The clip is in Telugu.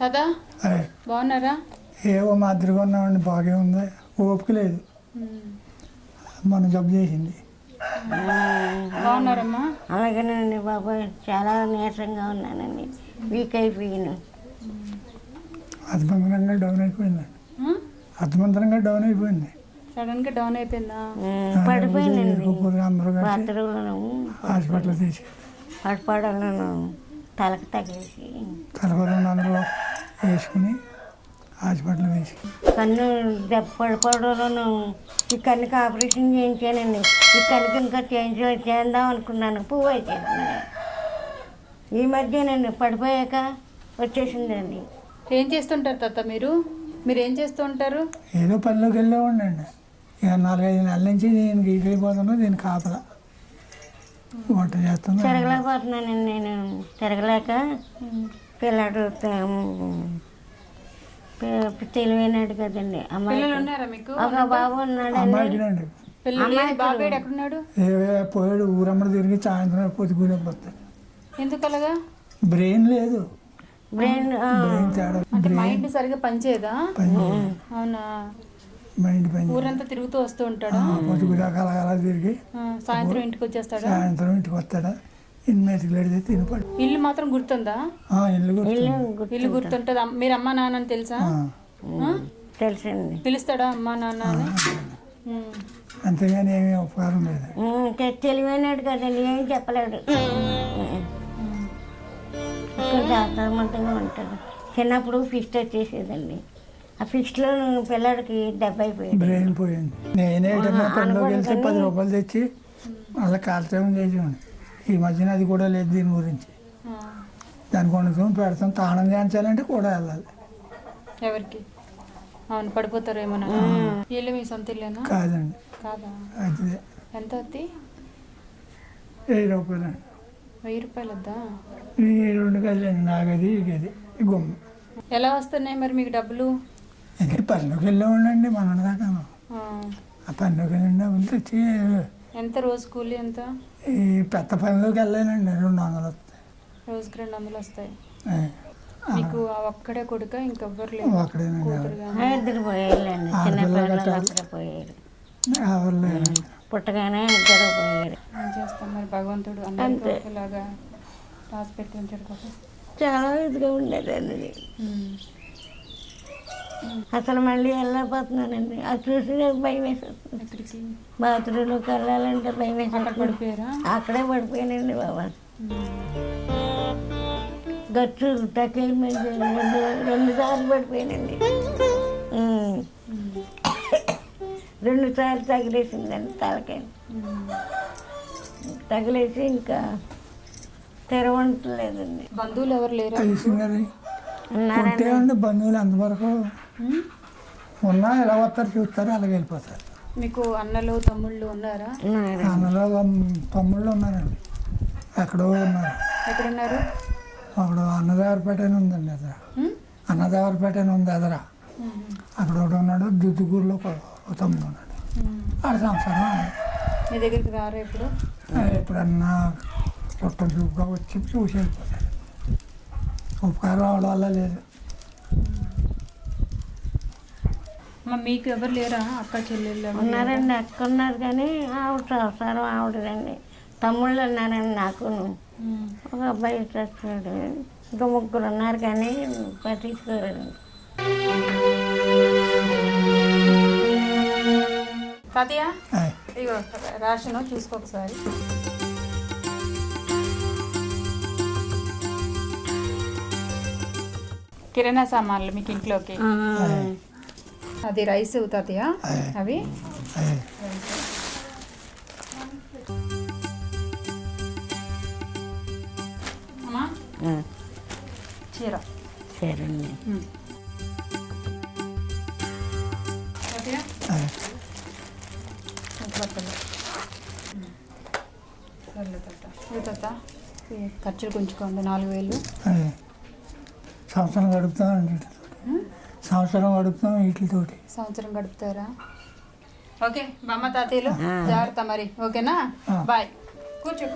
కదా బాగున్నారా? ఏవో మాదిరిగా ఉన్నామండి. బాగా ఉంది, ఓపిక లేదు. మనం జబ్బు చేసింది. బాగున్నారమ్మా? అలాగేనండి బాబాయ్, చాలా నీరసంగా ఉన్నానండి, వీక్ అయిపోయాను. అర్థమంతరంగా డౌన్ అయిపోయిందండి. అర్థమంతరంగా డౌన్ అయిపోయింది. సడన్ గా డౌన్ అయిపోయిందా? పడిపోయానండి. అందరూ బాత్రూంలో హాస్పిటల్ తీసి పడపడలను తలకు తగిలేసి తలపరంలో అందరూ వేసుకుని హాస్పిటల్ వేసి కన్ను దెబ్బ పడపడలను ఈ కన్నుకి ఆపరేషన్ చేయించానండి. ఈ కన్నుకి ఇంకా చేద్దాం అనుకున్నాను, పువ్వు అయిపోయింది. ఈ మధ్యనండి పడిపోయాక వచ్చేసిందండి. ఏం చేస్తుంటారు తాత మీరు? మీరు ఏం చేస్తూ ఉంటారు? ఏదో పనిలోకి వెళ్ళేవాడిని అండి. ఇక 4-5 నెలల నుంచి నేను గీకైపోతున్నా. దీన్ని కాపలా వంట చేస్తున్నా. తిరగలేకపోతున్నానండి నేను. తిరగలేక పిల్లాడు తెలివైనాడు కదండి. అమ్మాయి ఉన్నారా మీకు? ఒక బాబు ఉన్నాడు. అమ్మాయికినండి బాబాయ్ ఎక్కడున్నాడు? పోయాడు. ఊరమ్మడి తిరిగి సాయంత్రం పొద్దుగునే పోతాడు. ఎందుకు అలాగా? బ్రెయిన్ లేదు. బ్రెయిన్ తేడా. అంటే మైండ్ సరిగా పనిచేయదా? అవునా? మైండ్ పని ఊరంతా తిరుగుతూ వస్తూ ఉంటాడా? పొద్దుగుదాకా అలా తిరిగి సాయంత్రం ఇంటికి వచ్చేస్తాడా? సాయంత్రం ఇంటికి వస్తాడా. ఇన్మేటికి లేడితే తినిపడు. ఇల్లు మాత్రం గుర్తుందా? ఇల్లు గుర్తుంటుందా? మీరు అమ్మా నాన్న అని తెలుసా? తెలుసండి. పిలుస్తాడా అమ్మా నాన్న అని? అంతేగాని ఏమీ ఉపకారం లేదు. తెలివైనాడు కదండి, ఏం చెప్పలేడు. జాగ్రత్తగా ఉంటాడు. చిన్నప్పుడు ఫిస్ట్ వచ్చేసేదండి. ఆ ఫిస్ట్లో పిల్లాడికి దెబ్బ అయిపోయింది, బ్రెయిన్ పోయింది. నేనే పనిలోకి వెళ్తే 10 రూపాయలు తెచ్చి అలా కాల్చడం చేసేవాడిని. ఈ మధ్యన అది కూడా లేదు. దీని గురించి దానికి వండుతాం పెడతాం. తాళం చేయించాలంటే కూడా వెళ్ళాలి. ఎవరికి? అవును, పడిపోతారు ఏమన్నా. ఇల్లు మీ సొంత ఇల్లేనా? కాదండి. కాదా? అది ఎంత అవుతుంది? 1000 రూపాయలు అండి. 1000 రూపాయలు వద్దా? ఈ 2 గదులండి, నా గది ఈ గది గుమ్మ. ఎలా వస్తున్నాయి మరి మీకు డబ్బులు? ఇంకా పనిలోకి వెళ్ళేవాళ్ళండి మన దాకా. ఆ పనిలోకి వెళ్ళండి డబ్బులు తెచ్చి. ఎంత రోజు కూలి ఎంత? ఈ పెద్ద పనిలోకి వెళ్ళానండి 200 వస్తాయి. రోజుకి 200 వస్తాయి. మీకు ఒక్కడే కొడుక? ఇంకెవ్వరు లేదు? ఒక్కడేనండి. ఇద్దరు పోయారులేండి. చిన్న పిల్లలు పోయారు. ఎవరు లేరండి. పుట్టగానే ఇద్దరు పోయారు. ఏం చేస్తాం మరి, భగవంతుడు అందరికీ ఒకేలాగా రాసి పెట్టి ఉంచాడు కదా. చాలా ఇదిగా ఉండేదండి. అసలు మళ్ళీ వెళ్ళకపోతున్నానండి. అది చూసి భయం వేసేస్తుంది. ఎక్కడికి? బాత్రూంలోకి వెళ్ళాలంటే భయం వేసేస్తుంది. పడిపోయారా? అక్కడే పడిపోయానండి బాబా. గచ్చు టకేల్ మీద 2 సార్లు పడిపోయానండి. 2 సార్లు తగిలేసిందండి తలకాయ. తగిలేసి ఇంకా తెరవంటలేదండి. బంధువులు ఎవరు లేరా? ఉన్నారండి బంధువులు. అంతవరకు ఉన్నా ఎలా వస్తారు చూస్తారు, అలాగే వెళ్ళిపోతారు. మీకు అన్నలు తమ్ముళ్ళు ఉన్నారా? అన్నలో తమ్ముళ్ళు ఉన్నారండి. ఎక్కడో ఉన్నారు. ఎక్కడున్నారు? అక్కడ అన్నదేవరపేట అని ఉందండి. ఎదర అన్నదేవరపేట అని ఉంది ఎదరా. అక్కడ ఒకటి ఉన్నాడు. దుద్దుగూరులో ఒక తమ్ముడు ఉన్నాడు. ఆడ సంవత్సరం. మీ దగ్గరికి రారా ఇప్పుడు? ఎప్పుడన్నా చుట్టం చూపుగా వచ్చి చూసి వెళ్ళిపోతాడు. ఉపకారం అవడం వల్ల లేదు. మీకు ఎవరు లేరా? అక్క చెల్లెళ్ళు ఉన్నారండి. అక్క ఉన్నారు కానీ ఆవిడ సంవత్సరం ఆవిడదండి. తమ్ముళ్ళు ఉన్నారండి నాకు. ఒక అబ్బాయి చచ్చాడు. ఇంకా 3 ఉన్నారు కానీ పట్టించుకోరండి. తాతయ్య ఇగో రాషను చూసుకో ఒకసారి. కిరాణా సామాన్లు మీకు ఇంట్లోకి. అది రైస్ తాతయ్య. అవి అమ్మా చీర. సరేండి. తాతయ్య బట్టలు. సర్లే తాత. ఖర్చులు కొంచుకోండి 4000. సంవత్సరం గడుపుతామండి. సంవత్సరం గడుపుతాం వీటితోటి. సంవత్సరం గడుపుతారా? ఓకే బామ్మ తాతయ్యలు జాగ్రత్త మరి. ఓకేనా? బాయ్. కూర్చో.